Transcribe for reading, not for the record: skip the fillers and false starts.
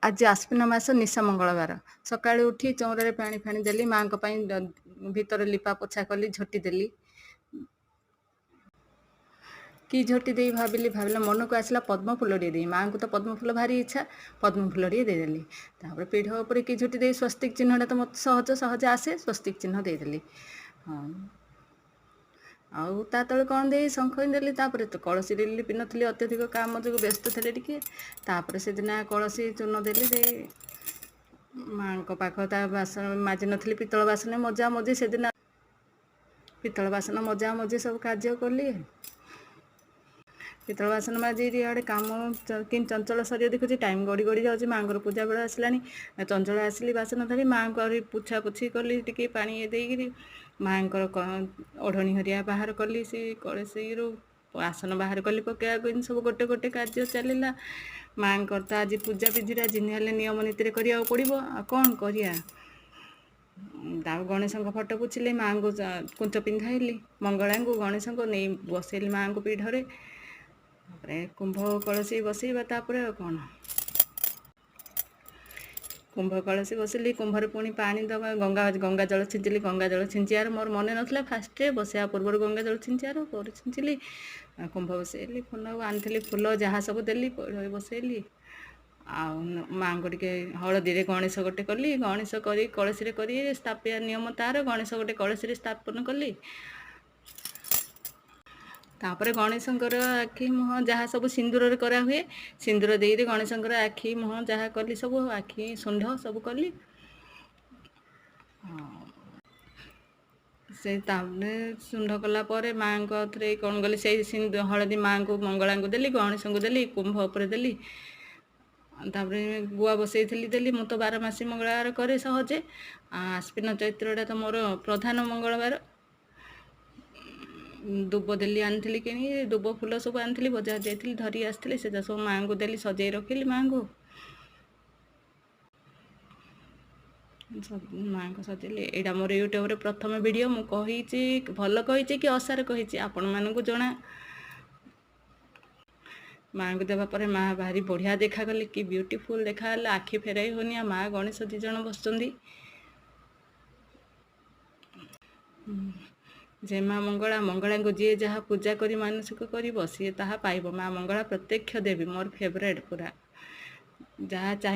आज आश्विन मास निशा मंगलवार सकाळୁ उठी चौरारे पानी फाणी देली माँ भीतर लिपा पोछा कली झोटी देली कि झोटी दे भाविला मन को आसला पद्म फूल टे दे माँ को तो पद्म फूल भारी इच्छा पद्म फूल टे देदेली तापर पीढ़ उपर कि झोटी दे स्वस्तिक चिन्हटा तो मत सहज सहज आसे स्वस्तिक चिन्ह देदेली हाँ आउ ता तले कौन दे शंख देली तापर तो कलसी लिपि नथली अत्यधिक काम जो व्यस्त थे टिके तापर से दिन कलसी चूर्ण देली दे माँ पाख ता बासन माजी नथली पितल बासन मजा मजी से दिन पितल बासन मजा मजी सब कार्य कली पितल बासन माजी इे कम कि चंचल शरीर देखुची टाइम गड़ी गड़ी जाऊँगी माँ पूजा बेला आसला चंचल आसली बासन धरी माँ को आ पुछा पुछी कली टी पानी देकरी माँ ओढ़णी हरिया बाहर कली सी कलसी आसन बाहर कली पकड़ा सब गोटे गोटे कार्य चलला माँ तो आज पूजा विधि आज नियम नीति करा पड़ो आ कौन करिया गणेश फटो पुछिले माँ को कुंच पिंधाइली मंगला को गणेश को नहीं बसैली माँ को पीढ़े कुंभ कलसी बसैबा तापर कौन कुंभ कलसी बसैली कुंभर पुणी पानी दबा गंगा जल छिंचिली गंगा जल छिंचियार मोर मन नाला फास्ट बसैया पूर्व गंगा जल छिंचियार पर छिंचिली कुंभ बसैली फूल आनी फूल जहाँ सब देली बसैली आ माँ को टे हलदी गणेश गोटे कली गणेश कर कलसी कर स्थापिया नियम तार गणेश गोटे कलसी स्थापन कली तापर गणेशंकर आखि मुह जहाँ सब सिंदूर करा हुए सिंदूर दे गणेशंकर आखि मुह जहाँ कली सब आखि सुंढ सब कली से सुंढ कलापर माँ को थे कौन गली से हलदी माँ को मंगला को देली गणेश को देली कुंभ उपर देली तापर गुआ बसई देली मु तो 12 मासी मंगलवार करे सहजे आश्विन चैत्रटा तो मोर प्रधान मंगलवार दुब देली आनी कि दुब फूल सब आनी बजार जाइली धरी आसती से सब माँ को देली सजे रखिली माँ को माँ को सजेली यहाँ मोर यूट्यूब रे प्रथम वीडियो मु कही भल कही कि असार कही आपण मानू जना माँ को देवा पर माँ भारी बढ़िया देखागले कि ब्यूटीफुल देखा आखि फेराई होनी माँ गणेश 2 जन बसुँच जे माँ मंगला मंगला को जी जहाँ पूजा करी मानसिक कर सी ताहा पाइब माँ मंगला प्रत्यक्ष देवी मोर फेवरेट पूरा जहाँ चाहे